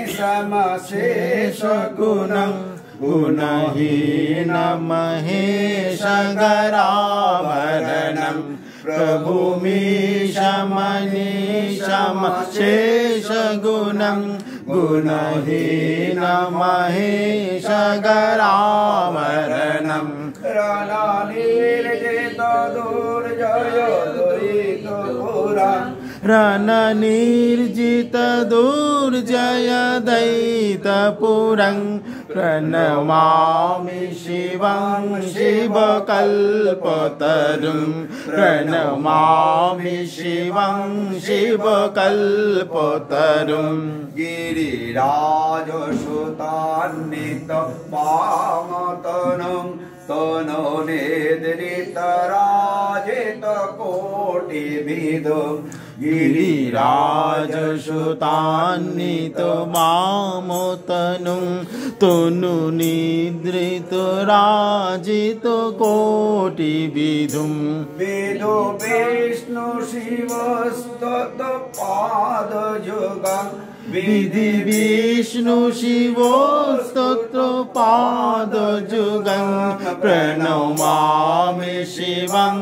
समशेष गुणं गुणहीन महेशगराभरणं प्रभुमीशमनीशमशेष गुणं गुणहीन महेशगराभरणं रणनीर्जित दुर्जय दुरितपुरम् रणनिर्जित दुर्जय दैतपुरं प्रणमामि शिवं शिवकल्पतरुं प्रणमामि शिवं शिवकल्पतरुं गिरिराजसुतान्वित पामतनुं तनोनिद्रितराजित कोटिविदुं गिरिराजसुतान्वित मामतनुं तनुनिद्रितराजित कोटिविदुं वेदो विष्णु शिवस्तत्पादयुगं विधि विष्णु शिवस्तत्पादयुगं प्रणमामि शिवं